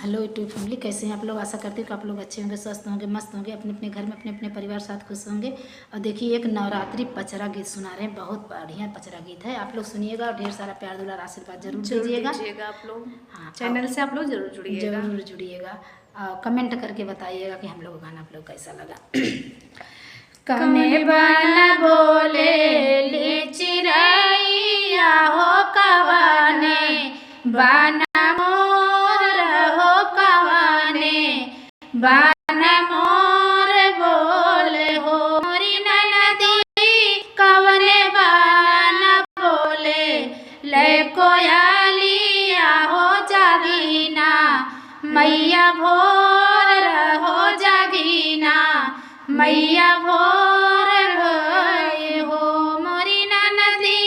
Hello YouTube family, कैसे हैं आप लोग। आशा करती हूँ कि आप लोग अच्छे होंगे, स्वस्थ होंगे, मस्त होंगे, अपने अपने घर में अपने अपने परिवार साथ खुश होंगे। और देखिए, एक नवरात्रि पचरा गीत सुना रहे हैं, बहुत बढ़िया पचरा गीत है। आप लोग सुनिएगा और ढेर सारा प्यार दुलार आशीर्वाद जरूर दीजिएगा। आप लोग हाँ, चैनल से आप लोग जरूर जुड़िएगा। जरूर जुड़िएगा। कमेंट करके बताइएगा कि हम लोग गाना आप लोग कैसा लगा। कने बन बोले ले चिरैया हो कवने बन मोर हो कवने बन मोर बोले हो मोरी ननदी कवने बन बोले ले कोयलिया हो जागीना मैया भोर हो जागीना मैया भोर भय हो मोरी ननदी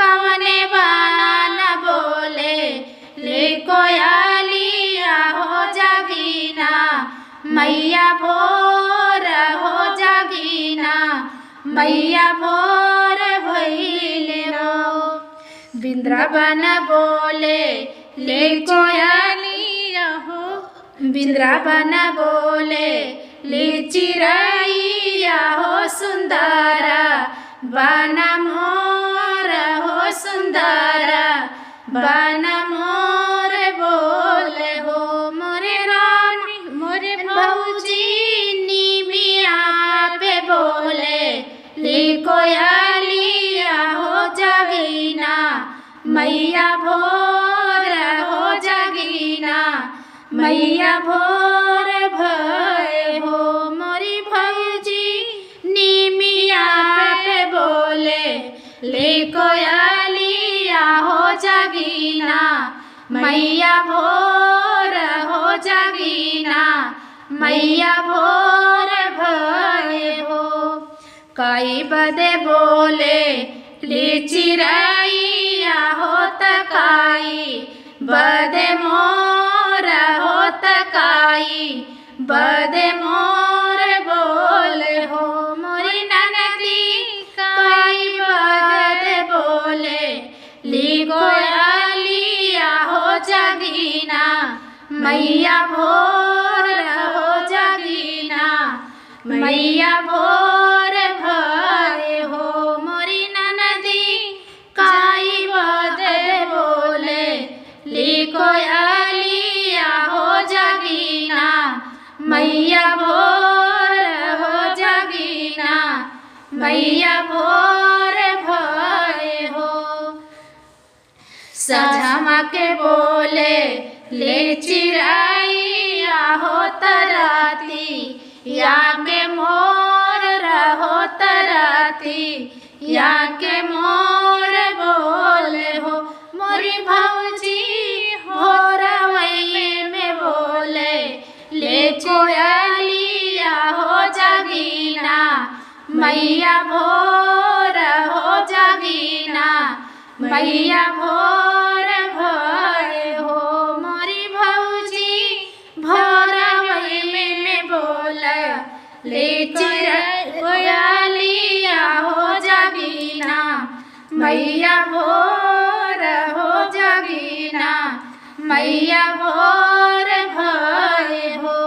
कवने बान बोले ले कोयलिया हो जागीना मैया भोर हो जागीना मैया भोर भइले हो। वृंदावन बोले ले कोयलिया हो वृंदावन बोले ले चिरैया हो सुंदर बन मोर हो सुंदर बन मोर बोले हो मोरे रानी मोरे भौजी निमिया पे बोले ले कोयलिया हो जागीना मैया भोर हो जागीना मैया भोर भय हो मोरी भौजी निमिया पे बोले ले कोयलिया हो जागीना मैया भोर हो जागीना मैया भोर भय हो। कई बदे बोले ले चिरैया हो तकाई बदे मोर हो तकाई बदे मोर बोले हो मोरी ननदी काई बदे बोले ली कोयलिया हो जागीना मैया भोर हो जागीना मैया भोर भय हो मोरी ननदी काई बदे बोले ली कोयलिया हो जागीना मैया भोर हो जागीना मैया भोर भय हो। सझमा के बोले ले चिरैया हो तराती या के मोर रहो तराती या के मोर बोले हो मोरी भौजी भोरवैये में बोले ले कोयलिया हो जागीना मैया भोर हो जागीना मैया भोर भय हो मोरी भौजी भोरवैये में बोले ले कोयलिया हो जागीना मैया भोर हो जागीना मैया भोर भय हो।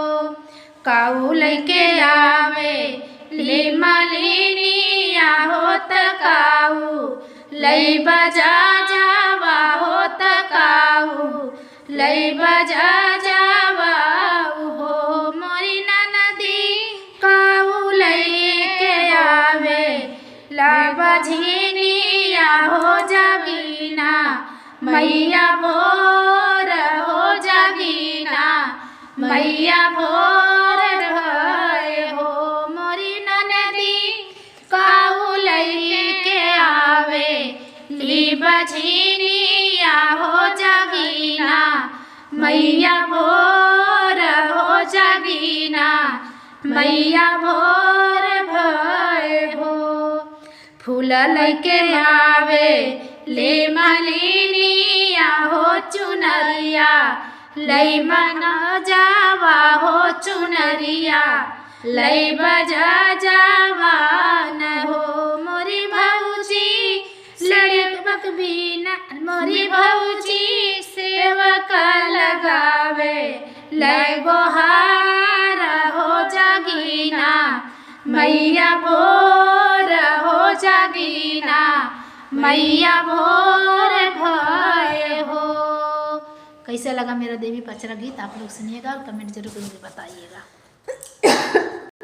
काऊ लैके आवे ले मालिनिया हो तकाऊ लई बजा जावा हो तकाऊ लई बजा जावा हो मोरी ननदी काऊ लैके आवे ला बझिनिया हो जागीना मैया भोर हो जागीना मैया भोर भय हो मोरी ननदी काऊ लैके आवे ली बझिनिया हो जागीना मैया भोर हो जागीना मैया भोर भय हो। फूल लैके आवे ले मालिनिया हो चुनरिया लई बना जावा हो चुनरिया लई बजा जावा न हो मोरी भौजी लड़क भी न मोरी भौजी सेवक लगावे लगो हार हो जागीना मैया भोर हो जागीना मैया भोर भय हो। कैसा लगा मेरा देवी पचरा गीत आप लोग सुनिएगा और कमेंट जरूर मुझे बताइएगा।